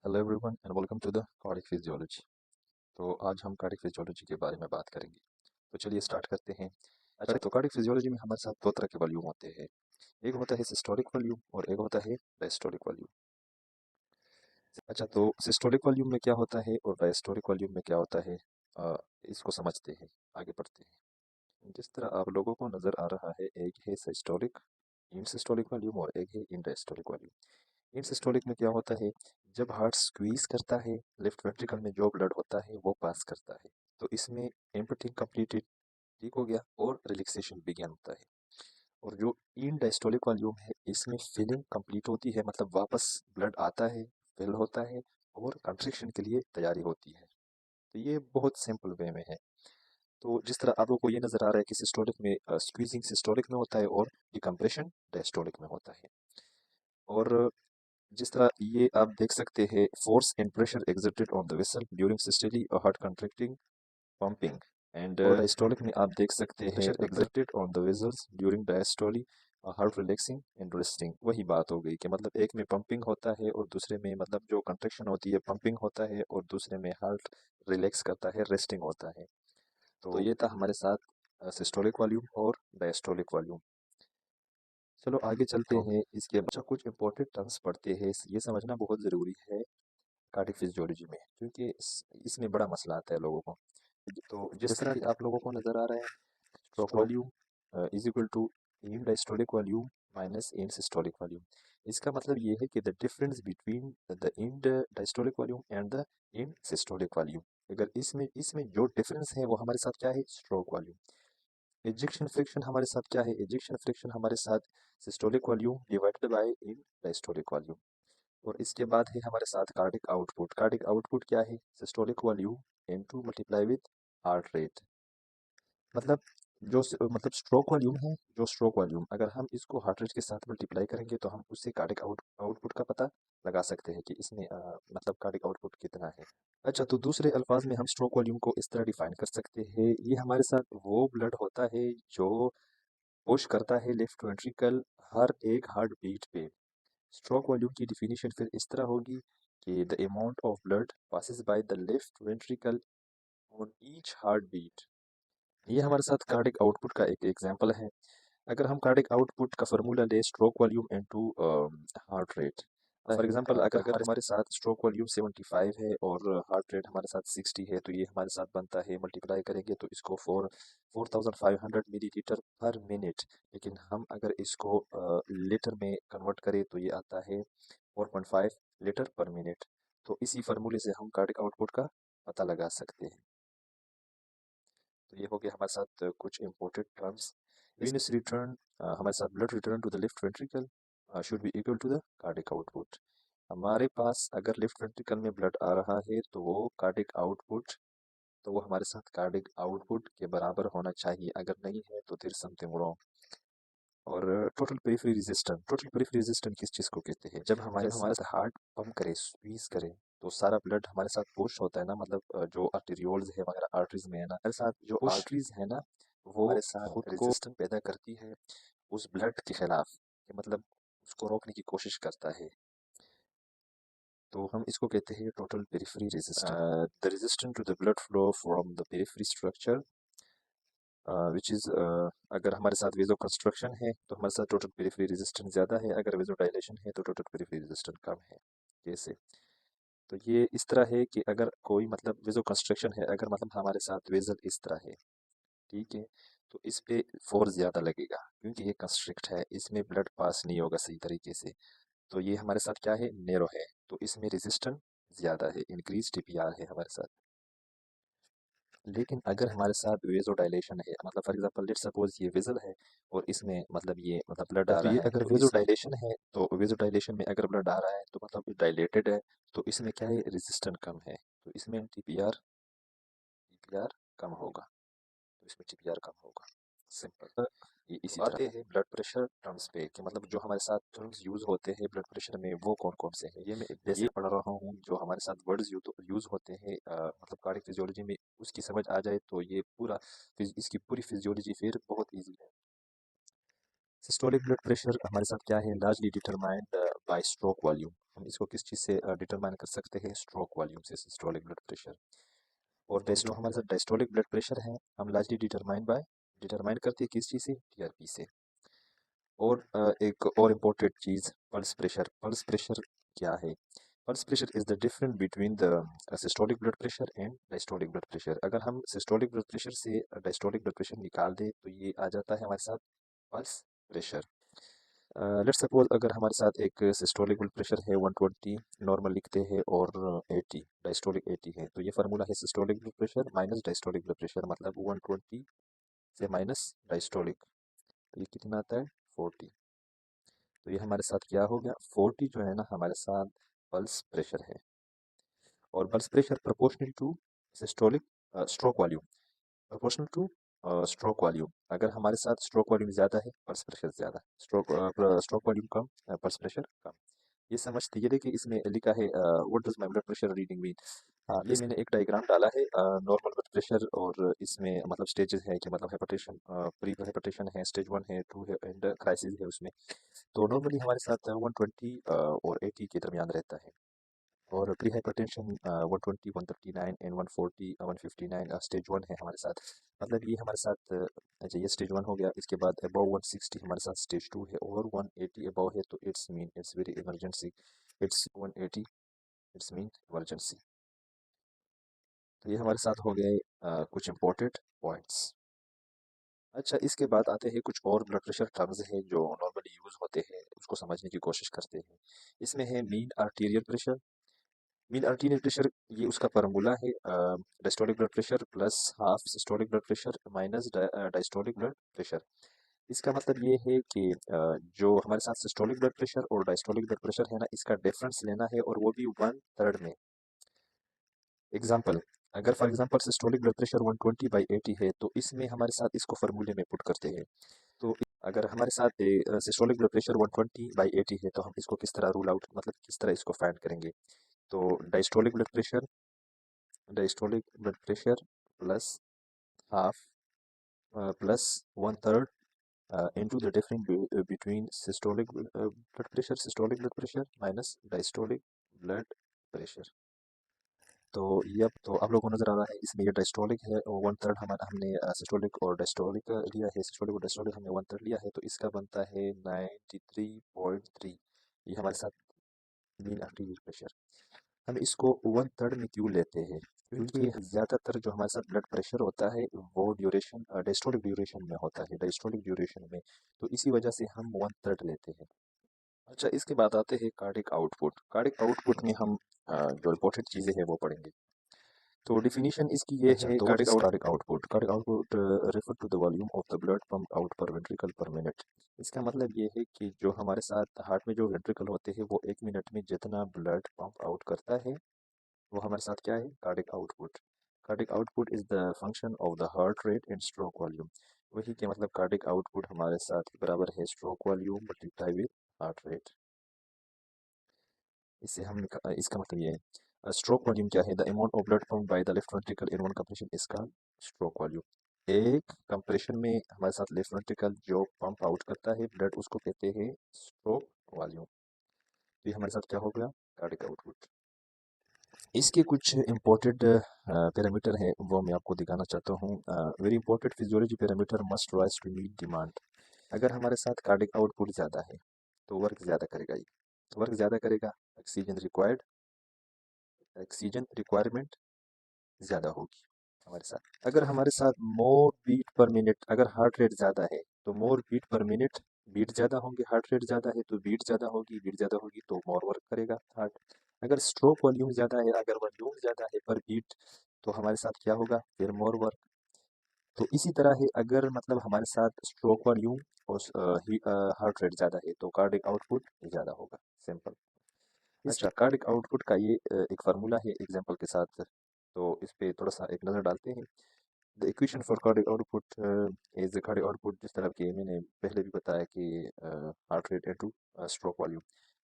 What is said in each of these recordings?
Hello everyone and welcome to the cardiac physiology. तो आज हम कार्डिक फिजियोलॉजी के बारे में बात करेंगे। तो चलिए स्टार्ट करते हैं। अच्छा, तो कार्डिक फिजियोलॉजी में हमारे साथ दो तरह के वॉल्यूम होते हैं। एक होता है सिस्टोलिक वॉल्यूम और एक होता है डायस्टोलिक वॉल्यूम। अच्छा, तो सिस्टोलिक वॉल्यूम में क्या होता है और डायस्टोलिक वॉल्यूम में क्या होता है, इसको समझते हैं, आगे बढ़ते हैं। जिस तरह आप लोगों को नज़र आ रहा है, एक है सिस्टोलिक इन सिस्टोलिक वॉल्यूम और एक है इन डायस्टोलिक वॉल्यूम। इन सिस्टोलिक में क्या होता है, जब हार्ट स्क्वीज करता है, लेफ्ट वेंट्रिकल में जो ब्लड होता है वो पास करता है, तो इसमें एम्पटिंग कंप्लीटेड, ठीक हो गया, और रिलैक्सेशन बिगिन होता है। और जो इन डायस्टोलिक वॉल्यूम है, इसमें फिलिंग कंप्लीट होती है, मतलब वापस ब्लड आता है, फिल होता है और कंट्रिक्शन के लिए तैयारी होती है। तो ये बहुत सिंपल वे में है। तो जिस तरह आप लोगों को ये नज़र आ रहा है कि सिस्टोलिक में स्क्वीजिंग सिस्टोलिक में होता है और डिकम्प्रेशन डायस्टोलिक में होता है। और जिस तरह ये आप देख सकते हैं, force and pressure exerted on the vessel during systole और हार्ट कंट्रैक्टिंग पंपिंग, एंड और डायस्टोलिक में आप देख सकते हैं pressure exerted on the vessels during diastole heart relaxing and resting. वही बात हो गई कि मतलब एक में पंपिंग होता है और दूसरे में मतलब जो कंट्रैक्शन होती है पंपिंग होता है और दूसरे में हार्ट रिलैक्स करता है, रेस्टिंग होता है। तो ये था हमारे साथ सिस्टोलिक वॉल्यूम और डायस्टोलिक वॉल्यूम। चलो आगे चलते हैं। इसके बाद कुछ इंपॉर्टेंट टर्म्स पढ़ते हैं, ये समझना बहुत ज़रूरी है कार्डिक फिजियोलॉजी में, क्योंकि इसमें बड़ा मसला आता है लोगों को। तो जिस तरह कि आप लोगों को नज़र आ रहा है, stroke volume is equal to end diastolic volume minus end systolic volume. इसका मतलब ये है कि the difference between the end diastolic volume and the end systolic volume, अगर इसमें इसमें जो डिफरेंस है वो हमारे साथ क्या है, स्ट्रोक वॉल्यूम। एजेक्शन फ्रिक्शन हमारे साथ क्या है, एजेक्शन फ्रिक्शन हमारे साथ systolic volume divided by in diastolic volume. और इसके बाद है हमारे साथ कार्डिक आउटपुट। कार्डिक आउटपुट क्या है, systolic volume into multiply with heart rate. मतलब मतलब स्ट्रोक वॉल्यूम है, जो स्ट्रोक वॉल्यूम अगर हम इसको हार्ट रेट के साथ मल्टीप्लाई करेंगे तो हम उससे कार्डिक आउटपुट का पता लगा सकते हैं कि इसमें मतलब कार्डिक आउटपुट कितना है। अच्छा, तो दूसरे अल्फाज में हम स्ट्रोक वॉल्यूम को इस तरह डिफाइन कर सकते हैं, ये हमारे साथ वो ब्लड होता है जो पुश करता है लेफ्ट वेंट्रिकल हर एक हार्ट बीट पे। स्ट्रोक वॉल्यूम की डिफिनीशन फिर इस तरह होगी कि the amount of blood passes by the left ventricle on each heart beat. ये हमारे साथ कार्डिक आउटपुट का एक एग्जांपल है। अगर हम कार्डिक आउटपुट का फार्मूला ले stroke volume into heart rate, for example अगर हमारे साथ स्ट्रोक वॉल्यूम 75 है और हार्ट रेट हमारे साथ 60 है, तो ये हमारे साथ बनता है, मल्टीप्लाई करेंगे तो इसको 4500 मिलीलीटर पर मिनट। लेकिन हम अगर इसको लीटर में कन्वर्ट करें तो ये आता है 4.5 लीटर पर मिनट। तो इसी फार्मूले से हम कार्डिक आउटपुट का पता लगा सकते हैं। तो ये हो गया हमारे साथ कुछ इंपॉर्टेंट टर्म्स। वेनस रिटर्न, हमारे साथ blood return to the left ventricle should be equal to the cardiac output. हमारे पास अगर लेफ्ट वेंट्रिकल में ब्लड आ रहा है तो वो कार्डिक आउटपुट, तो वो हमारे साथ कार्डिक आउटपुट के बराबर होना चाहिए, अगर नहीं है तो देयर समथिंग रॉन्ग। और total periphery resistance, total periphery resistance किस चीज़ को कहते हैं, जब हमारे साथ हार्ट पंप करे, स्क्वीज करे, तो सारा ब्लड हमारे साथ पुश होता है ना, मतलब जो आर्टेरियोल्स है वगैरह आर्टरीज में है ना, हमारे साथ जो आर्टरीज है ना, वो हमारे साथ खुद को रेजिस्टेंस पैदा करती है उस ब्लड के खिलाफ, कि मतलब उसको रोकने की कोशिश करता है। तो हम इसको कहते हैं total periphery resistance, the resistance to the blood flow from the periphery structure which is, अगर हमारे साथ वेजो कंस्ट्रक्शन है तो हमारे साथ टोटल पेरिफेरी रेजिस्टेंस ज़्यादा है, अगर वेजो डायलेशन है तो टोटल पेरिफेरी रेजिस्टेंस कम है। जैसे, तो ये इस तरह है कि अगर कोई मतलब वेजो कंस्ट्रक्शन है, अगर मतलब हमारे साथ वेजल इस तरह है, ठीक है, तो इस पे फोर्स ज़्यादा लगेगा क्योंकि ये कंस्ट्रिक्ट है, इसमें ब्लड पास नहीं होगा सही तरीके से। तो ये हमारे साथ क्या है, नेरो है, तो इसमें रेजिस्टेंस ज़्यादा है, इंक्रीज टीपीआर है हमारे साथ। लेकिन अगर हमारे साथ वेजो डायलेशन है, मतलब फॉर एग्जांपल लेट्स सपोज ये वेजल है और इसमें मतलब ये मतलब ब्लड आ रहा है, अगर वेजो डायलेशन है तो वेजो डायलेशन में अगर ब्लड आ रहा है तो मतलब डायलेटेड है, तो इसमें क्या है, रेजिस्टेंस कम है, तो इसमें टीपीआर टीपीआर कम होगा, तो इसमें टीपीआर कम होगा, सिंपल। ये इसी तरह है ब्लड प्रेशर टर्म्स पे, कि मतलब जो हमारे साथ टर्म्स यूज होते हैं ब्लड प्रेशर में वो कौन कौन से हैं, ये मैं जैसे पढ़ रहा हूँ, जो हमारे साथ वर्ड्स यूज होते हैं मतलब कार्डिक फिजियोलॉजी में, उसकी समझ आ जाए तो ये पूरा इसकी पूरी फिजियोलॉजी फिर बहुत ईजी है। सिस्टोलिक ब्लड प्रेशर हमारे साथ क्या है, largely determined by stroke volume. हम इसको किस चीज़ से डिटरमाइन कर सकते हैं? स्ट्रोक वॉल्यूम से, सिस्टोलिक ब्लड प्रेशर। और जो हमारे साथ डायस्टोलिक ब्लड प्रेशर है, हम लार्जली डिटरमाइन करते हैं किस चीज़ से? टीआरपी से। और एक और इम्पोर्टेंट चीज़, पल्स प्रेशर। पल्स प्रेशर क्या है? Pulse pressure is the difference between the systolic blood pressure and diastolic blood pressure. अगर हम सिस्टोलिक ब्लड प्रेशर से डायस्टोलिक ब्लड प्रेशर निकाल दें तो ये आ जाता है हमारे साथ पल्स प्रेशर। लेट्स सपोज अगर हमारे साथ एक सिस्टोलिक ब्लड प्रेशर है 120 नॉर्मल लिखते हैं, और 80 डायस्टोलिक 80 है, तो ये फार्मूला है systolic blood pressure minus diastolic blood pressure, मतलब 120 से माइनस डायस्टोलिक, तो ये कितना आता है? 40। तो ये हमारे साथ क्या हो गया? 40 जो है ना हमारे साथ पल्स प्रेशर है। और pulse pressure proportional to systolic stroke volume, proportional to stroke volume. अगर हमारे साथ स्ट्रोक वॉल्यूम ज़्यादा है, पल्स प्रेशर ज़्यादा, स्ट्रोक वॉल्यूम कम, पल्स प्रेशर कम। ये समझते ये देखिए इसमें लिखा है what does my blood pressure reading mean. ये मैंने एक डायग्राम डाला है नॉर्मल ब्लड प्रेशर, और इसमें मतलब स्टेजेस है कि मतलब हाइपरटेंशन, प्री हाइपरटेंशन है, स्टेज 1 है, 2 है एंड क्राइसिस है उसमें। तो नॉर्मली हमारे साथ 120 और 80 के दरमियान रहता है। और प्री हाइपरटेंशन 120, 139 एंड 140, 159 स्टेज 1 है हमारे साथ। मतलब ये हमारे साथ अच्छा, ये स्टेज 1 हो गया। इसके बाद अबव 160 हमारे साथ स्टेज 2 है, और 180 अबव है तो it's mean it's very emergency. It's 180, it's mean emergency. तो ये हमारे साथ हो गए कुछ इंपॉर्टेंट पॉइंट्स। अच्छा, इसके बाद आते हैं कुछ और ब्लड प्रेशर टर्म्स हैं जो नॉर्मली यूज़ होते हैं, उसको समझने की कोशिश करते हैं। इसमें है mean arterial pressure. Mean arterial pressure, ये उसका फार्मूला है diastolic blood pressure plus half systolic blood pressure minus diastolic blood pressure. इसका मतलब ये है कि जो हमारे साथ सिस्टोलिक ब्लड प्रेशर और डायस्टोलिक ब्लड प्रेशर है ना, इसका डिफरेंस लेना है, और वो भी 1/3 में। एग्जाम्पल, अगर for example systolic blood pressure 120/80 है, तो इसमें हमारे साथ इसको फार्मूले में पुट करते हैं। तो अगर हमारे साथ सिस्टोलिक ब्लड प्रेशर 120/80 है, तो हम इसको किस तरह रूल आउट, मतलब किस तरह इसको फाइंड करेंगे? तो diastolic blood pressure plus half plus 1/3 into the difference between systolic blood pressure, systolic blood pressure minus diastolic blood pressure। तो ये अब तो आप लोगों को नजर आ रहा है, इसमें ये डायस्टोलिक है और 1/3 हमारा हमने सिस्टोलिक और डायस्टोलिक लिया है। सिस्टोलिक और डायस्टोलिक हमने 1/3 लिया है, तो इसका बनता है 93.3। ये हमारे साथ मीन आर्टीरियल प्रेशर। हम इसको 1/3 में क्यों लेते हैं? क्योंकि ज़्यादातर जो हमारे साथ ब्लड प्रेशर होता है वो ड्यूरेशन डायस्टोलिक ड्यूरेशन में होता है, डायस्टोलिक ड्यूरेशन में, तो इसी वजह से हम 1/3 लेते हैं। अच्छा, इसके बाद आते हैं कार्डिक आउटपुट। कार्डिक आउटपुट में हम जो इम्पोर्टेंट चीज़ें हैं वो पढ़ेंगे। तो डिफिनीशन इसकी ये है, तो cardiac output. Cardiac output refer to the volume of the blood pump out per ventricle per minute. इसका मतलब ये है कि जो हमारे साथ हार्ट में जो वेंट्रिकल होते हैं वो 1 मिनट में जितना ब्लड पंप आउट करता है, वो हमारे साथ क्या है? Cardiac output. Cardiac output is the function of the heart rate and stroke volume. वही के मतलब कार्डिक आउटपुट हमारे साथ बराबर है stroke volume multiply with heart rate. इससे हम इसका मतलब ये है, स्ट्रोक वॉल्यूम क्या है? The amount of blood pump bye the left ventricle in one compression is called stroke volume. एक कंप्रेशन में हमारे साथ लेफ्ट वेंट्रिकल जो पंप आउट करता है ब्लड, उसको कहते हैं स्ट्रोक वॉल्यूम। तो ये हमारे साथ क्या हो गया? Cardiac output. इसके कुछ इम्पोर्टेंट पैरामीटर हैं, वो मैं आपको दिखाना चाहता हूँ। Very important physiology parameter must rise to meet demand. अगर हमारे साथ कार्डिक आउटपुट ज़्यादा है तो वर्क ज़्यादा करेगा, ये वर्क ज़्यादा करेगा, ऑक्सीजन रिक्वायरमेंट ज़्यादा होगी हमारे साथ। अगर हमारे साथ मोर बीट पर मिनट, अगर हार्ट रेट ज़्यादा है तो मोर बीट पर मिनट, बीट ज़्यादा होंगे, हार्ट रेट ज़्यादा है तो बीट ज़्यादा होगी, बीट ज़्यादा होगी तो मोर वर्क करेगा हार्ट। अगर स्ट्रोक वॉल्यूम ज़्यादा है, अगर वॉल्यूम ज़्यादा है पर बीट, तो हमारे साथ क्या होगा? फिर मोर वर्क। तो इसी तरह है, अगर मतलब हमारे साथ स्ट्रोक वॉल्यूम और हार्ट रेट ज़्यादा है तो कार्डिक आउटपुट ज़्यादा होगा, सिंपल। अच्छा, कार्डिक आउटपुट का ये एक फार्मूला है एग्जांपल के साथ, तो इस पे थोड़ा सा एक नज़र डालते हैं। The equation for cardiac output is cardiac output, जिस तरह के मैंने पहले भी बताया कि heart rate into stroke volume.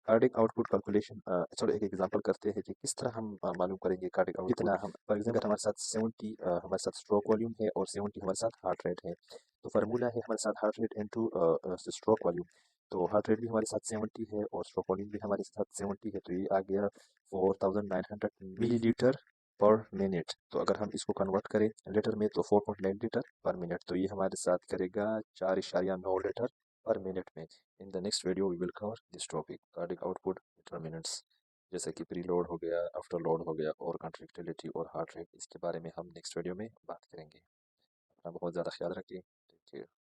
Cardiac output calculation, चलो एक एग्जांपल करते हैं कि किस तरह हम मालूम करेंगे कार्डिक आउटपुट। कितना हम, फॉर एग्जांपल हमारे साथ 70 हमारे साथ स्ट्रोक वॉल्यूम है और 70 हमारे साथ हार्ट रेट है, तो फार्मूला है हमारे साथ heart rate into stroke volume. तो हार्ट रेट भी हमारे साथ 70 है और स्ट्रोक वॉल्यूम भी हमारे साथ 70 है, तो ये आ गया 4900 मिलीलीटर पर मिनट। तो अगर हम इसको कन्वर्ट करें लीटर में तो 4.9 लीटर पर मिनट, तो ये हमारे साथ करेगा 4.9 लीटर पर मिनट में। In the next video we will cover this topic cardiac output metre minutes, जैसे कि प्री लोड हो गया, आफ्टर लोड हो गया और कंट्रैक्टिलिटी और हार्ट रेट, इसके बारे में हम नेक्स्ट वीडियो में बात करेंगे। अपना बहुत ज़्यादा ख्याल रखिए। Take care.